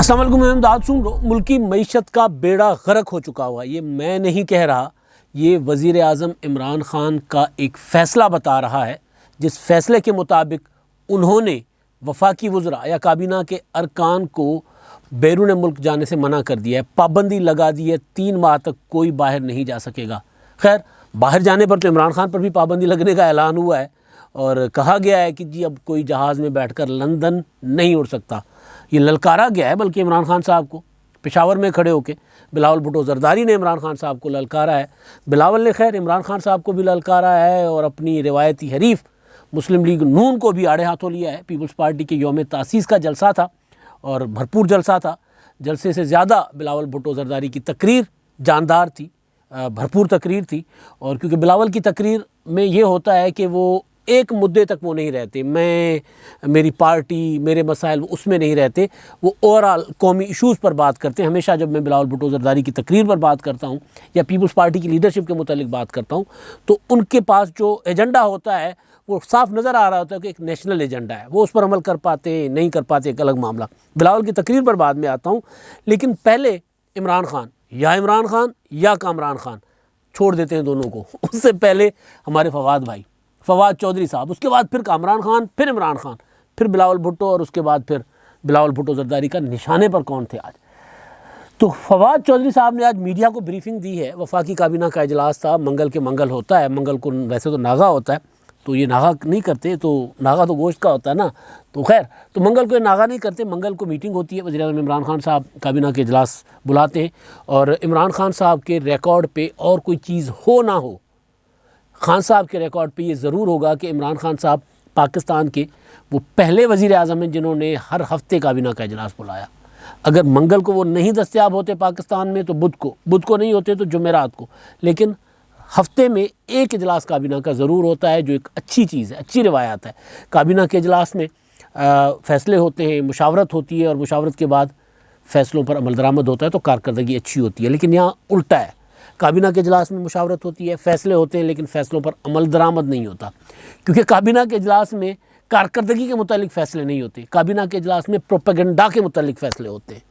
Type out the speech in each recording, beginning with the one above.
अस्सलाम वालेकुम, मैं इमदाद सुन रहा हूँ। मुल्की मईशत का बेड़ा गर्क हो चुका हुआ, ये मैं नहीं कह रहा, ये वज़ीर आज़म इमरान ख़ान का एक फ़ैसला बता रहा है, जिस फ़ैसले के मुताबिक उन्होंने वफाकी वज़रा या काबीना के अरकान को बैरून मुल्क जाने से मना कर दिया है, पाबंदी लगा दी है, 3 माह तक कोई बाहर नहीं जा सकेगा। खैर, बाहर जाने पर तो इमरान ख़ान पर भी पाबंदी लगने का ऐलान हुआ है और कहा गया है कि जी अब कोई जहाज़ में बैठकर लंदन नहीं उड़ सकता। ये ललकारा गया है बल्कि इमरान ख़ान साहब को, पेशावर में खड़े होकर बिलावल भुट्टो ज़रदारी ने इमरान ख़ान साहब को ललकारा है। बिलावल ने खैर इमरान ख़ान साहब को भी ललकारा है और अपनी रिवायती हरीफ मुस्लिम लीग नून को भी आड़े हाथों लिया है। पीपल्स पार्टी के यौम तासीस का जलसा था और भरपूर जलसा था। जलसे से ज़्यादा बिलावल भुट्टो ज़रदारी की तकरीर जानदार थी, भरपूर तकरीर थी। और क्योंकि बिलावल की तकरीर में ये होता है कि वो एक मुद्दे तक वो नहीं रहते, मैं मेरी पार्टी मेरे मसाइल उसमें नहीं रहते, वो ओवरऑल कौमी इशूज़ पर बात करते हैं। हमेशा जब मैं बिलावल भुट्टो ज़रदारी की तकरीर पर बात करता हूँ या पीपल्स पार्टी की लीडरशिप के मुतालिक बात करता हूँ तो उनके पास जो एजेंडा होता है वो साफ नज़र आ रहा होता है कि एक नेशनल एजेंडा है। वो उस पर अमल कर पाते नहीं कर पाते एक अलग मामला। बिलावल की तकरीर पर बाद में आता हूँ, लेकिन पहले इमरान ख़ान या कामरान ख़ान छोड़ देते हैं दोनों को। उससे पहले हमारे फवाद चौधरी साहब, उसके बाद फिर कामरान ख़ान, फिर इमरान ख़ान, फिर बिलावल भुट्टो और उसके बाद फिर बिलावल भुट्टो ज़रदारी का निशाने पर कौन थे आज। तो फवाद चौधरी साहब ने आज मीडिया को ब्रीफिंग दी है। वफाकी काबीना का इजलास था, मंगल के मंगल होता है, मंगल को वैसे तो नागा होता है, तो ये नागा नहीं करते, तो नागा तो गोश्त का होता है ना, तो खैर तो मंगल को ये नागा नहीं करते, मंगल को मीटिंग होती है। वज़ीर-ए-आज़म इमरान ख़ान साहब काबीना के इजलास बुलाते हैं और इमरान ख़ान साहब के रिकॉर्ड पे और कोई चीज़ हो ना हो, ख़ान साहब के रिकॉर्ड पे ये ज़रूर होगा कि इमरान ख़ान साहब पाकिस्तान के वो पहले वज़ीर आज़म हैं जिन्होंने हर हफ्ते काबीना का इजलास बुलाया। अगर मंगल को वो नहीं दस्तयाब होते पाकिस्तान में तो बुध को नहीं होते तो जुमेरात को, लेकिन हफ्ते में एक इजलास काबीना का ज़रूर होता है, जो एक अच्छी चीज़ है, अच्छी रिवायत है। काबीना के इजलास में फ़ैसले होते हैं, मुशावरत होती है और मुशावरत के बाद फ़ैसलों पर अमल दरामद होता है, तो कारकर्दगी अच्छी होती है। लेकिन यहाँ उल्टा है, काबीना के इजलास में मुशावरत होती है, फ़ैसले होते हैं, लेकिन फ़ैसलों पर अमल दरामद नहीं होता, क्योंकि काबीना के इजलास में कारकर्दगी के मुतालिक फ़ैसले नहीं होते। काबीना के इजलास में प्रोपेगेंडा के मुतालिक फ़ैसले होते हैं।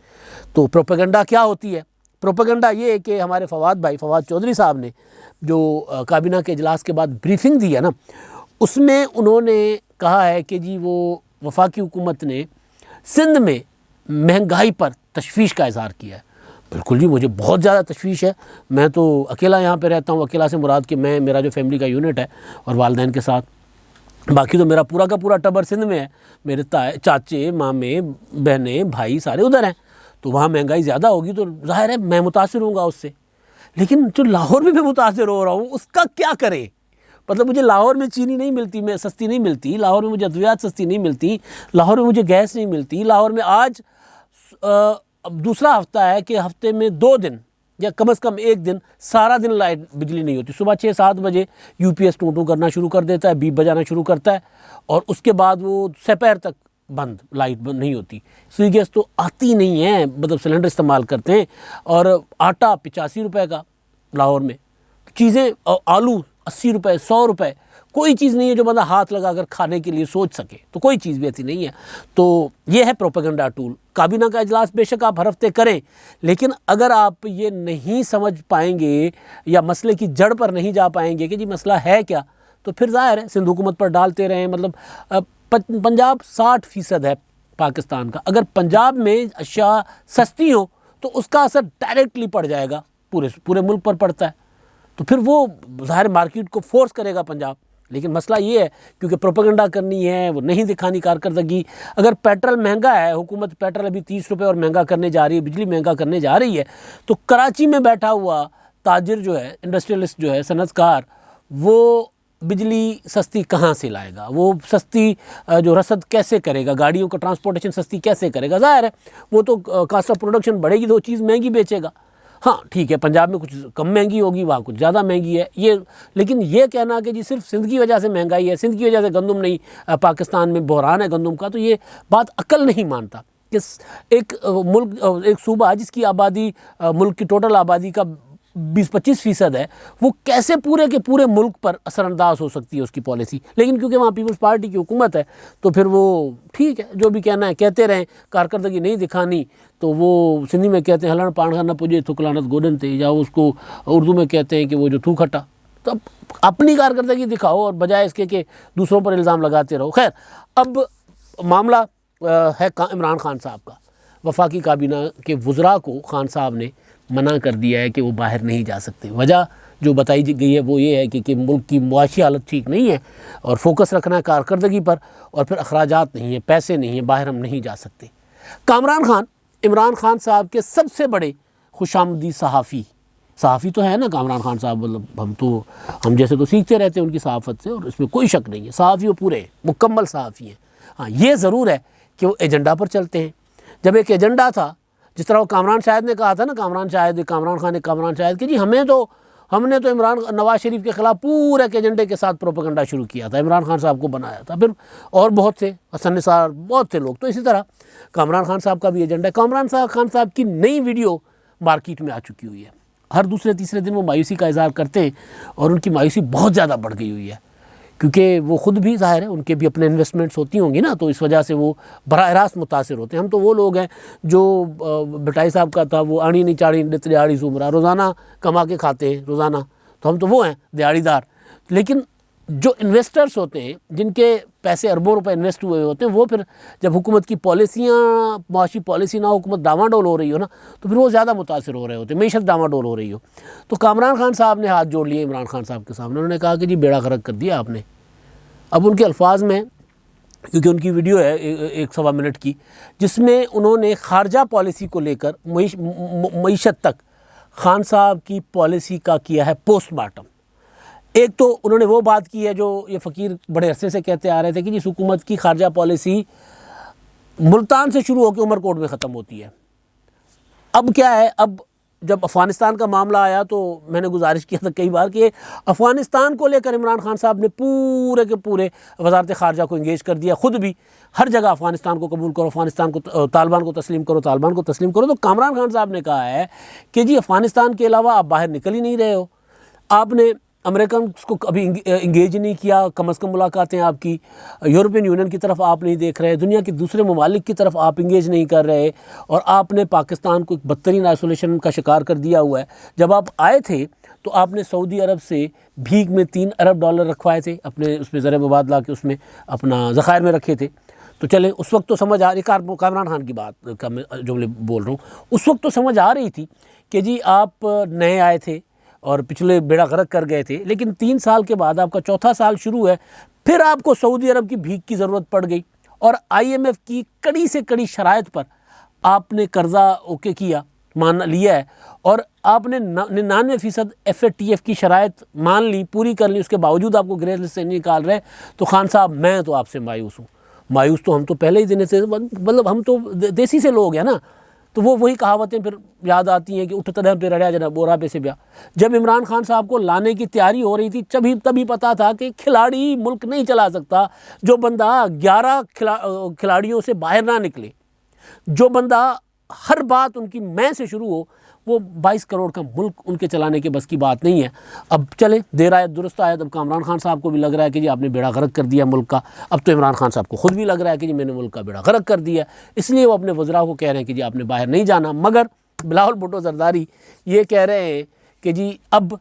तो प्रोपेगेंडा क्या होती है? प्रोपेगेंडा ये है कि हमारे फवाद चौधरी साहब ने जो काबीना के इजलास के बाद ब्रीफिंग दी है ना, उसमें उन्होंने कहा है कि जी वो वफाकी हुकूमत ने सिंध में महंगाई पर तशवीश का इज़हार किया है। बिल्कुल जी, मुझे बहुत ज़्यादा तशवीश है। मैं तो अकेला यहाँ पे रहता हूँ, अकेला से मुराद कि मेरा जो फैमिली का यूनिट है और वालिदैन के साथ, बाकी तो मेरा पूरा का पूरा टब्बर सिंध में है। मेरे चाचे, मामे, बहनें, भाई सारे उधर हैं, तो वहाँ महंगाई ज़्यादा होगी तो ज़ाहिर है मैं मुतासिर होऊंगा उससे। लेकिन जो लाहौर में मैं मुतासिर हो रहा हूँ उसका क्या करें? मतलब मुझे लाहौर में चीनी नहीं मिलती, मैं सस्ती नहीं मिलती, लाहौर में मुझे अद्वियात सस्ती नहीं मिलती, लाहौर में मुझे गैस नहीं मिलती, लाहौर में आज अब दूसरा हफ्ता है कि हफ्ते में 2 दिन या कम से कम 1 दिन सारा दिन लाइट बिजली नहीं होती। सुबह 6-7 बजे यूपीएस टू करना शुरू कर देता है, बीप बजाना शुरू करता है और उसके बाद वो दोपहर तक बंद, लाइट बंद नहीं होती। स्विच गैस तो आती नहीं है, मतलब सिलेंडर इस्तेमाल करते हैं। और आटा 85 रुपये का लाहौर में, चीज़ें आलू 80 रुपये, 100 रुपये, कोई चीज़ नहीं है जो बंदा हाथ लगाकर खाने के लिए सोच सके, तो कोई चीज़ भी ऐसी नहीं है। तो ये है प्रोपेगेंडा टूल। काबीना का इजलास बेशक आप हर हफ्ते करें, लेकिन अगर आप ये नहीं समझ पाएंगे या मसले की जड़ पर नहीं जा पाएंगे कि जी मसला है क्या, तो फिर ज़ाहिर है सिंध हुकूमत पर डालते रहें। मतलब पंजाब 60% है पाकिस्तान का, अगर पंजाब में अशिया सस्ती हो तो उसका असर डायरेक्टली पड़ जाएगा, पूरे मुल्क पर पड़ता है, तो फिर वो ज़ाहिर मार्केट को फोर्स करेगा पंजाब। लेकिन मसला ये है क्योंकि प्रोपेगेंडा करनी है, वो नहीं दिखानी कारकर्दगी। अगर पेट्रोल महंगा है, हुकूमत पेट्रोल अभी 30 रुपये और महंगा करने जा रही है, बिजली महंगा करने जा रही है, तो कराची में बैठा हुआ ताजिर जो है, इंडस्ट्रियलिस्ट जो है, सनतकार, वो बिजली सस्ती कहाँ से लाएगा? वो सस्ती जो रसद कैसे करेगा? गाड़ियों का ट्रांसपोर्टेशन सस्ती कैसे करेगा? ज़ाहिर है वो तो कास्ट ऑफ प्रोडक्शन बढ़ेगी तो वो चीज़ महंगी बेचेगा। हाँ ठीक है, पंजाब में कुछ कम महंगी होगी, वहाँ कुछ ज़्यादा महंगी है ये। लेकिन ये कहना कि जी सिर्फ सिंध की वजह से महंगाई है, सिंध की वजह से गंदम नहीं, पाकिस्तान में बहरान है गंदम का, तो ये बात अक्ल नहीं मानता कि एक मुल्क, एक सूबा जिसकी आबादी मुल्क की टोटल आबादी का 20-25% है वो कैसे पूरे के पूरे मुल्क पर असरअंदाज हो सकती है उसकी पॉलिसी। लेकिन क्योंकि वहाँ पीपल्स पार्टी की हुकूमत है तो फिर वो ठीक है, जो भी कहना है कहते रहें, कारकर्दगी नहीं दिखानी तो वो सिंधी में कहते हैं हलण पाण खां न पुजे थुकलानत गोडन थे, या उसको उर्दू में कहते हैं कि वो जो थूक हटा। तो अब अपनी कारकर्दगी दिखाओ और बजाय इसके कि दूसरों पर इल्ज़ाम लगाते रहो। खैर, अब मामला है इमरान खान साहब का। वफाकी काबीना के वज़रा को खान साहब ने मना कर दिया है कि वो बाहर नहीं जा सकते। वजह जो बताई गई है वो ये है कि मुल्क की मुआशी हालत ठीक नहीं है और फोकस रखना है कारकर्दगी पर, और फिर अखराजात नहीं है, पैसे नहीं है, बाहर हम नहीं जा सकते। कामरान खान इमरान खान साहब के सबसे बड़े खुशामदी सहाफ़ी तो है ना कामरान खान साहब, मतलब हम जैसे तो सीखते रहते हैं उनकी सहाफ़त से, और इसमें कोई शक नहीं है, सहाफ़ी वो पूरे मुकम्मल सहाफ़ी हैं। हाँ, ये ज़रूर है कि वो एजेंडा पर चलते हैं। जब एक एजेंडा था, जिस तरह वो कामरान शाहिद ने कहा था ना, कामरान खान शाहिद कि जी हमने तो नवाज शरीफ के ख़िलाफ़ पूरे के एजेंडे के साथ प्रोपेगेंडा शुरू किया था, इमरान खान साहब को बनाया था। फिर और बहुत से हसन निसार, बहुत से लोग, तो इसी तरह कामरान खान साहब का भी एजेंडा है। कामरान खान साहब की नई वीडियो मार्केट में आ चुकी हुई है। हर दूसरे तीसरे दिन वो मायूसी का इज़हार करते हैं और उनकी मायूसी बहुत ज़्यादा बढ़ गई हुई है, क्योंकि वो ख़ुद भी ज़ाहिर है उनके भी अपने इन्वेस्टमेंट्स होती होंगी ना, तो इस वजह से वो बराह रास्त मुतासिर होते हैं। हम तो वो लोग हैं जो भटाई साहब का था वो आड़ी नहीं चाड़ी दिहाड़ी सुमरा, रोज़ाना कमा के खाते हैं रोज़ाना, तो हम तो वो हैं दिहाड़ीदार। लेकिन जो इन्वेस्टर्स होते हैं, जिनके पैसे अरबों रुपए इन्वेस्ट हुए होते हैं, वो फिर जब हुकूमत की पॉलिसियाँ, मुआशी पॉलिसी ना, हुकूमत डामाडोल हो रही हो ना, तो फिर वो ज़्यादा मुतासिर हो रहे होते हैं, मीशत डामाडोल हो रही हो। तो कामरान खान साहब ने हाथ जोड़ लिए इमरान खान साहब के सामने। उन्होंने कहा कि जी बेड़ा गर्क कर दिया आपने। अब उनके अल्फाज में, क्योंकि उनकी वीडियो है 1-1.25 मिनट की, जिसमें उन्होंने खारजा पॉलिसी को लेकर मईशत तक खान साहब की पॉलिसी का किया है पोस्टमार्टम। एक तो उन्होंने वो बात की है जो ये फ़कीर बड़े अरसे से कहते आ रहे थे कि जिस हुकूमत की खारजा पॉलिसी मुल्तान से शुरू होकर उमरकोट में ख़त्म होती है। अब क्या है, अब जब अफ़गानिस्तान का मामला आया तो मैंने गुजारिश किया था कई बार कि अफ़गानिस्तान को लेकर इमरान खान साहब ने पूरे के पूरे वज़ारत ख़ारजा को इंगेज कर दिया। ख़ुद भी हर जगह अफ़गानिस्तान को कबूल करो, अफ़गानिस्तान को तालिबान को तस्लीम करो, तालिबान को तस्लीम करो। तो कामरान खान साहब ने कहा है कि जी अफ़गानिस्तान के अलावा आप बाहर निकल ही नहीं रहे हो, आपने अमेरिकन को कभी इंगेज नहीं किया, कम अज़ कम मुलाकातें आपकी यूरोपियन यूनियन की तरफ आप नहीं देख रहे, दुनिया के दूसरे ममालिक की तरफ आप इंगेज नहीं कर रहे, और आपने पाकिस्तान को एक बदतरीन आइसोलेशन का शिकार कर दिया हुआ है। जब आप आए थे तो आपने सऊदी अरब से भीख में $3 अरब रखवाए थे, अपने उसमें ज़र मुबादला के उसमें अपना ज़खायर में रखे थे। तो चले उस वक्त तो समझ आ रही, कामरान खान की बात का मैं जुमले बोल रहा हूँ, उस वक्त तो समझ आ रही थी कि जी आप नए आए थे और पिछले बेड़ा गर्क कर गए थे, लेकिन 3 साल के बाद आपका चौथा साल शुरू है, फिर आपको सऊदी अरब की भीख की ज़रूरत पड़ गई और IMF की कड़ी से कड़ी शराइत पर आपने कर्ज़ा ओके किया, मान लिया है, और आपने 99% FATF की शराइत मान ली, पूरी कर ली, उसके बावजूद आपको ग्रे लिस्ट से नहीं निकाल रहे। तो खान साहब मैं तो आपसे मायूस हूँ। मायूस तो हम तो पहले ही दिन से, मतलब हम तो देसी से लोग हैं ना, तो वो वही कहावतें फिर याद आती हैं कि उठ तदह पे रड़ा जना बोरा पे से ब्या। जब इमरान खान साहब को लाने की तैयारी हो रही थी तभी पता था कि खिलाड़ी मुल्क नहीं चला सकता जो बंदा 11 खिलाड़ियों से बाहर ना निकले, जो बंदा हर बात उनकी मैं से शुरू हो, वो 22 करोड़ का मुल्क उनके चलाने के बस की बात नहीं है। अब चले देर आयत दुरुस्त आयत, अब कामरान खान साहब को भी लग रहा है कि जी आपने बेड़ा गर्क कर दिया मुल्क का। अब तो इमरान खान साहब को खुद भी लग रहा है कि जी मैंने मुल्क का बेड़ा गर्क कर दिया, इसलिए वो अपने वज़रा को कह रहे हैं कि जी आपने बाहर नहीं जाना। मगर बिलावल भुट्टो ज़रदारी ये कह रहे हैं कि जी अब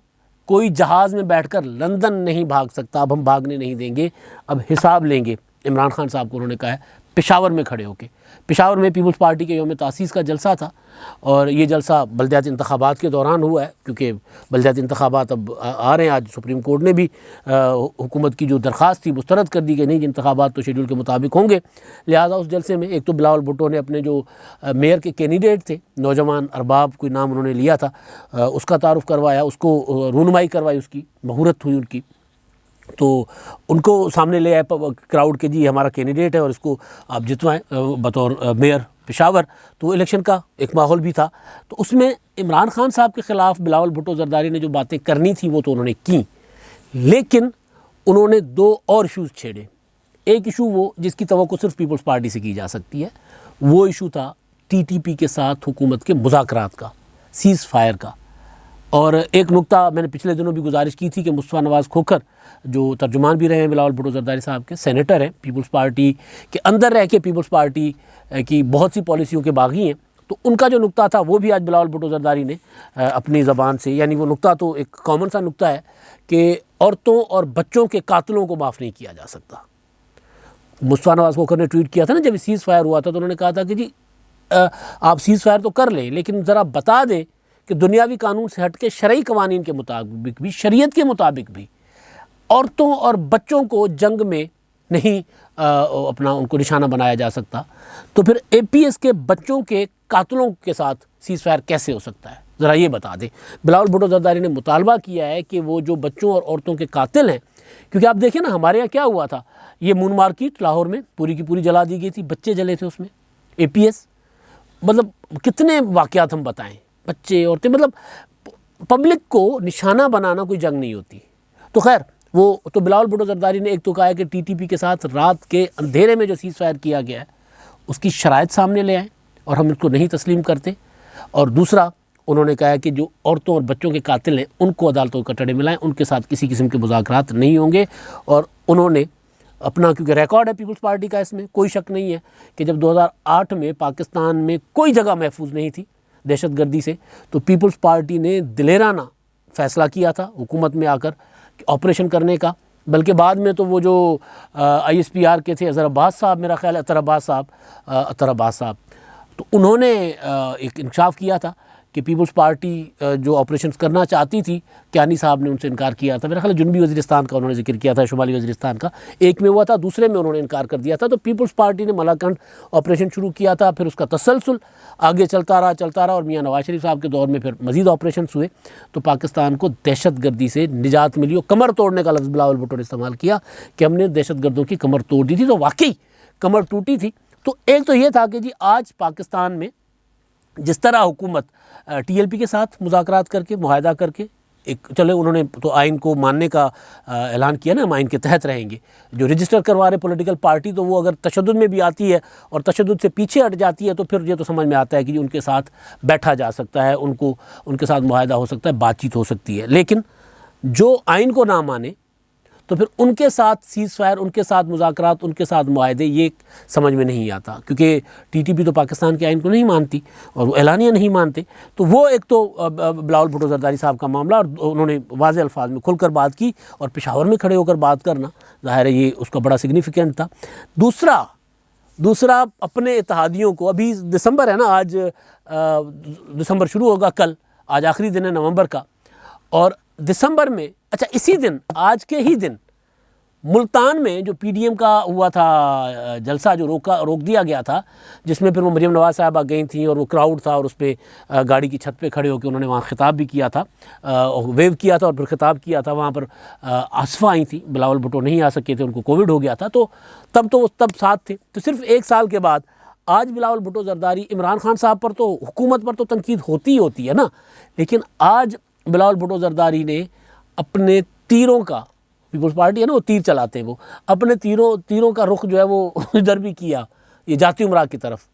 कोई जहाज़ में बैठकर लंदन नहीं भाग सकता, अब हम भागने नहीं देंगे, अब हिसाब लेंगे। इमरान खान साहब को उन्होंने कहा है पेशावर में खड़े होके। पेशावर में पीपल्स पार्टी के यौम तासीस का जलसा था, और ये जलसा बल्दियाती इंतखाबात के दौरान हुआ है, क्योंकि बल्दियाती इंतखाबात अब आ रहे हैं। आज सुप्रीम कोर्ट ने भी हुकूमत की जो दरख्वास्त थी मुस्तरद कर दी कि नहीं, इंतखाबात तो शेड्यूल के मुताबिक होंगे। लिहाजा उस जलसे में एक तो बिलावल भुट्टो ने अपने जो मेयर के कैंडिडेट थे, नौजवान अरबाब कोई नाम उन्होंने लिया था, उसका तारुफ करवाया, उसको रूनुमाई करवाई, उसकी मुहूर्त हुई उनकी। तो उनको सामने ले आए क्राउड के, जी हमारा कैंडिडेट है और इसको आप जितवाएं बतौर मेयर पेशावर। तो इलेक्शन का एक माहौल भी था, तो उसमें इमरान खान साहब के ख़िलाफ़ बिलावल भुट्टो ज़रदारी ने जो बातें करनी थी वो तो उन्होंने की, लेकिन उन्होंने 2 और इशूज़ छेड़े। एक इशू वो जिसकी तवक्को सिर्फ पीपल्स पार्टी से की जा सकती है, वो इशू था TTP के साथ हुकूमत के मुज़ाकरात का, सीज़ फायर का, और एक नुक्ता मैंने पिछले दिनों भी गुजारिश की थी कि मुस्तफ़ा नवाज़ खोखर जो तर्जुमान भी रहे हैं बिलावल भुट्टो ज़रदारी साहब के, सेनेटर हैं, पीपल्स पार्टी के अंदर रह के पीपल्स पार्टी की बहुत सी पॉलिसियों के बागी हैं, तो उनका जो नुक्ता था वो भी आज बिलावल भुट्टो ज़रदारी ने अपनी ज़बान से, यानी वो नुक्ता तो एक कॉमन सा नुक्ता है कि औरतों और बच्चों के कातलों को माफ़ नहीं किया जा सकता। मुस्तफ़ा नवाज़ खोखर ने ट्वीट किया था ना जब सीज़ फायर हुआ था, तो उन्होंने कहा था कि जी आप सीज़ फायर तो कर लें, लेकिन ज़रा बता दें कि दुनियावी कानून से हट के शरई कवानीन के मुताबिक भी, शरीयत के मुताबिक भी औरतों और बच्चों को जंग में नहीं अपना उनको निशाना बनाया जा सकता। तो फिर APS के बच्चों के कातलों के साथ सीज़ फायर कैसे हो सकता है, ज़रा ये बता दें। बिलावल भुट्टो ज़रदारी ने मुतालबा किया है कि वो जो बच्चों और औरतों के कातिल हैं, क्योंकि आप देखिए ना हमारे यहाँ क्या हुआ था, ये मून मार्केट लाहौर में पूरी की पूरी जला दी गई थी, बच्चे जले थे उसमें। APS मतलब कितने वाक़यात हम बताएं, बच्चे औरतें, मतलब पब्लिक को निशाना बनाना कोई जंग नहीं होती। तो खैर वो तो बिलावल भुट्टो ज़रदारी ने एक तो कहा है कि TTP के साथ रात के अंधेरे में जो सीज़ फायर किया गया है उसकी शराइत सामने ले आएँ और हम इसको नहीं तस्लीम करते। और दूसरा उन्होंने कहा है कि जो औरतों और बच्चों के कातिल हैं उनको अदालतों के कटड़े मिलाएं, उनके साथ किसी किस्म के मुज़ाकरात नहीं होंगे। और उन्होंने अपना, क्योंकि रिकॉर्ड है पीपल्स पार्टी का, इसमें कोई शक नहीं है कि जब 2008 में पाकिस्तान में कोई जगह महफूज नहीं थी दहशतगर्दी से, तो पीपल्स पार्टी ने दिलेराना फ़ैसला किया था हुकूमत में आकर ऑपरेशन करने का। बल्कि बाद में तो वो जो ISPR के थे अज़हर अब्बास साहब, मेरा ख्याल है अतर अब्बास साहब, तो उन्होंने एक इंकशाफ किया था कि पीपल्स पार्टी जो ऑपरेशंस करना चाहती थी, कियानी साहब ने उनसे इनकार किया था। मेरा ख्याल है जुनूबी वज़ीरिस्तान का उन्होंने जिक्र किया था, शुमाली वज़ीरिस्तान का, एक में हुआ था, दूसरे में उन्होंने इनकार कर दिया था। तो पीपल्स पार्टी ने मलाकंड ऑपरेशन शुरू किया था, फिर उसका तसलसल आगे चलता रहा और मियाँ नवाज शरीफ साहब के दौर में फिर मज़ीद ऑपरेशन हुए, तो पाकिस्तान को दहशतगर्दी से निजात मिली। और कमर तोड़ने का लफ्ज़ बिलावल भुट्टो ने इस्तेमाल किया कि हमने दहशतगर्दों की कमर तोड़ दी थी, तो वाकई कमर टूटी थी। तो एक तो ये था कि जी आज पाकिस्तान में जिस तरह हुकूमत TLP के साथ मुज़ाकरात करके, मुआहदा करके, एक चले उन्होंने तो आइन को मानने का ऐलान किया ना, हम आइन के तहत रहेंगे। जो रजिस्टर करवा रहे पॉलिटिकल पार्टी, तो वो अगर तशद्दुद में भी आती है और तशद्दुद से पीछे हट जाती है, तो फिर ये तो समझ में आता है कि उनके साथ बैठा जा सकता है, उनको उनके साथ मुआहदा हो सकता है, बातचीत हो सकती है। लेकिन जो आइन को ना माने तो फिर उनके साथ सीज़ फायर, उनके साथ मुज़ाकरात, उनके साथ मुआहदे, ये समझ में नहीं आता, क्योंकि TTP तो पाकिस्तान के आइन को नहीं मानती और वो एलानिया नहीं मानते। तो वो एक तो बिलावल भुट्टो ज़रदारी साहब का मामला, और उन्होंने वाज़े अल्फाज में खुलकर बात की, और पेशावर में खड़े होकर बात करना ज़ाहिर है ये उसका बड़ा सिग्निफिकेंट था। दूसरा अपने इत्तेहादियों को, अभी दिसंबर है ना, आज दिसंबर शुरू होगा कल, आज आखिरी दिन है नवंबर का, और दिसंबर में, अच्छा इसी दिन, आज के ही दिन मुल्तान में जो PDM का हुआ था जलसा, जो रोक दिया गया था, जिसमें फिर वो मरियम नवाज़ साहबा गई थी और वो क्राउड था, और उस पर गाड़ी की छत पे खड़े होकर उन्होंने वहाँ ख़िताब भी किया था, वेव किया था और फिर ख़िताब किया था। वहाँ पर आसफ़ा आई थी, बिलावल भुट्टो नहीं आ सके थे, उनको कोविड हो गया था, तो तब साथ थे। तो सिर्फ एक साल के बाद आज बिलावल भुट्टो ज़रदारी, इमरान खान साहब पर तो, हुकूमत पर तो तनकीद होती है ना, लेकिन आज बिलावल भुट्टो ज़रदारी ने अपने तीरों का, पीपल्स पार्टी है ना, वो तीर चलाते हैं, वो अपने तीरों का रुख जो है वो इधर भी किया, ये जाती उमराह की तरफ,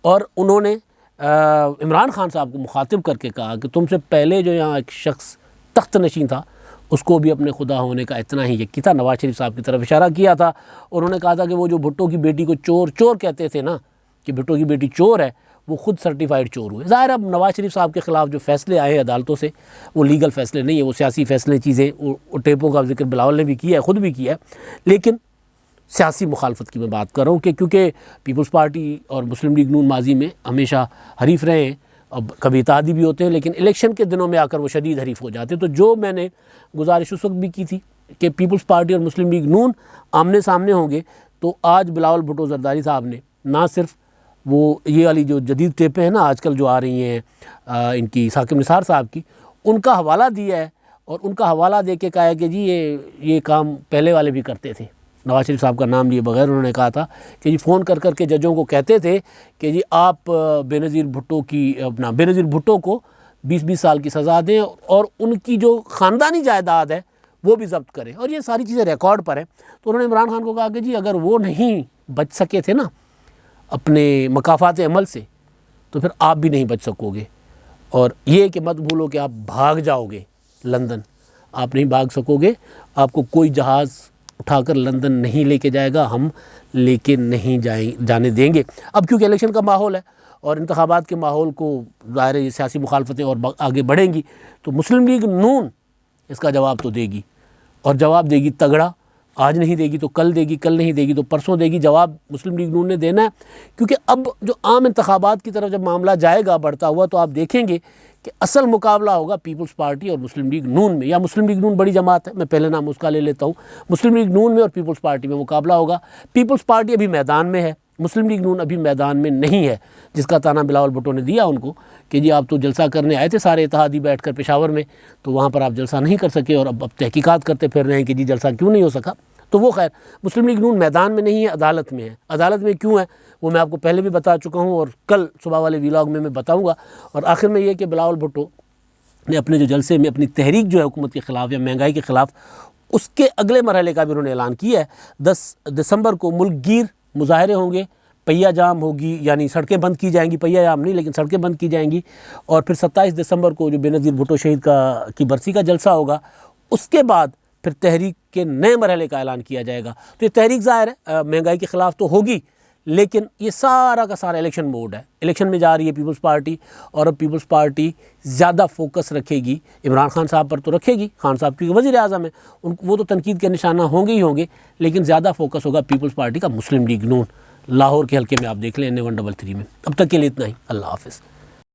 और उन्होंने इमरान खान साहब को मुखातिब करके कहा कि तुमसे पहले जो यहाँ एक शख्स तख्त नशीन था उसको भी अपने खुदा होने का इतना ही यकीन था। नवाज शरीफ साहब की तरफ इशारा किया था। उन्होंने कहा था कि वो जो भुट्टो की बेटी को चोर कहते थे ना, कि भुट्टो की बेटी चोर है, वो खुद सर्टिफाइड चोर हुए। ज़ाहिर अब नवाज शरीफ साहब के ख़िलाफ़ जो फ़ैसले आए अदालतों से, वो लीगल फ़ैसले नहीं है, वो सियासी फ़ैसले चीज़ें, वो टेपों का जिक्र बिलावल ने भी किया है, ख़ुद भी किया है, लेकिन सियासी मुखालफत की मैं बात कर रहा हूँ कि क्योंकि पीपल्स पार्टी और मुस्लिम लीग नून माजी में हमेशा हरीफ रहे हैं, अब कभी इत्तेहादी भी होते हैं, लेकिन इलेक्शन के दिनों में आकर वो शदीद हरीफ हो जाते हैं। तो जो मैंने गुजारिश उस वक्त भी की थी कि पीपल्स पार्टी और मुस्लिम लीग नून आमने सामने होंगे, तो आज बिलावल भुट्टो ज़रदारी साहब ने ना सिर्फ वो ये वाली जो जदीद टेपें हैं ना आजकल जो आ रही हैं इनकी साकिब निसार साहब की, उनका हवाला दिया है, और उनका हवाला दे के कहा है कि जी ये काम पहले वाले भी करते थे। नवाज शरीफ साहब का नाम लिए बगैर उन्होंने कहा था कि जी फ़ोन कर के जजों को कहते थे कि जी आप बेनज़ीर भुट्टो को 20-20 साल की सज़ा दें और उनकी जो ख़ानदानी जायदाद है वो भी ज़ब्त करें, और ये सारी चीज़ें रिकॉर्ड पर हैं। तो उन्होंने इमरान खान को कहा कि जी अगर वो नहीं बच सके थे ना अपने मकाफ़ात अमल से, तो फिर आप भी नहीं बच सकोगे। और ये कि मत भूलो कि आप भाग जाओगे लंदन, आप नहीं भाग सकोगे, आपको कोई जहाज़ उठाकर लंदन नहीं लेके जाएगा, हम लेके नहीं जाने देंगे। अब क्योंकि इलेक्शन का माहौल है और इंतखाबात के माहौल को ज़ाहिर है सियासी मुखालफतें और आगे बढ़ेंगी, तो मुस्लिम लीग नून इसका जवाब तो देगी, और जवाब देगी तगड़ा। आज नहीं देगी तो कल देगी, कल नहीं देगी तो परसों देगी। जवाब मुस्लिम लीग नून ने देना है, क्योंकि अब जो आम इंतखाबात की तरफ जब मामला जाएगा बढ़ता हुआ, तो आप देखेंगे कि असल मुकाबला होगा पीपल्स पार्टी और मुस्लिम लीग नून में, या मुस्लिम लीग नून बड़ी जमात है, मैं पहले नाम उसका ले लेता हूँ। मुस्लिम लीग नून में और पीपल्स पार्टी में मुकाबला होगा। पीपल्स पार्टी अभी मैदान में है, मुस्लिम लीग नून अभी मैदान में नहीं है, जिसका ताना बिलावल भुट्टो ने दिया उनको कि जी आप तो जलसा करने आए थे सारे इत्तेहादी बैठकर पेशावर में, तो वहाँ पर आप जलसा नहीं कर सके और अब तहकीकात करते फिर रहे हैं कि जी जलसा क्यों नहीं हो सका। तो वो खैर मुस्लिम लीग नून मैदान में नहीं है, अदालत में है। अदालत में क्यों है वो मैं आपको पहले भी बता चुका हूँ और कल सुबह वाले व्लॉग में मैं बताऊँगा। और आखिर में ये कि बिलावल भुट्टो ने अपने जो जलसे में अपनी तहरीक जो है हुकूमत के ख़िलाफ़ या महंगाई के ख़िलाफ़, उसके अगले मरहले का भी उन्होंने ऐलान किया है। 10 दिसंबर को मुल्क गिर मुजाहरे होंगे, पहिया जाम होगी, यानी सड़कें बंद की जाएंगी, पहिया जाम नहीं लेकिन सड़कें बंद की जाएंगी। और फिर 27 दिसंबर को जो बेनज़ीर भुट्टो शहीद की बरसी का जलसा होगा, उसके बाद फिर तहरीक के नए मरहले का ऐलान किया जाएगा। तो ये तहरीक ज़ाहिर है महंगाई के ख़िलाफ़ तो होगी, लेकिन ये सारा का सारा इलेक्शन मोड है। इलेक्शन में जा रही है पीपल्स पार्टी, और अब पीपल्स पार्टी ज़्यादा फोकस रखेगी इमरान खान साहब पर, तो रखेगी, खान साहब क्योंकि वज़ीर आज़म है, वो तो तनकीद के निशाना होंगे ही होंगे, लेकिन ज़्यादा फोकस होगा पीपल्स पार्टी का मुस्लिम लीग नून। लाहौर के हल्के में आप देख लें N133 में। अब तक के लिए इतना ही, अल्लाह हाफ़िज़।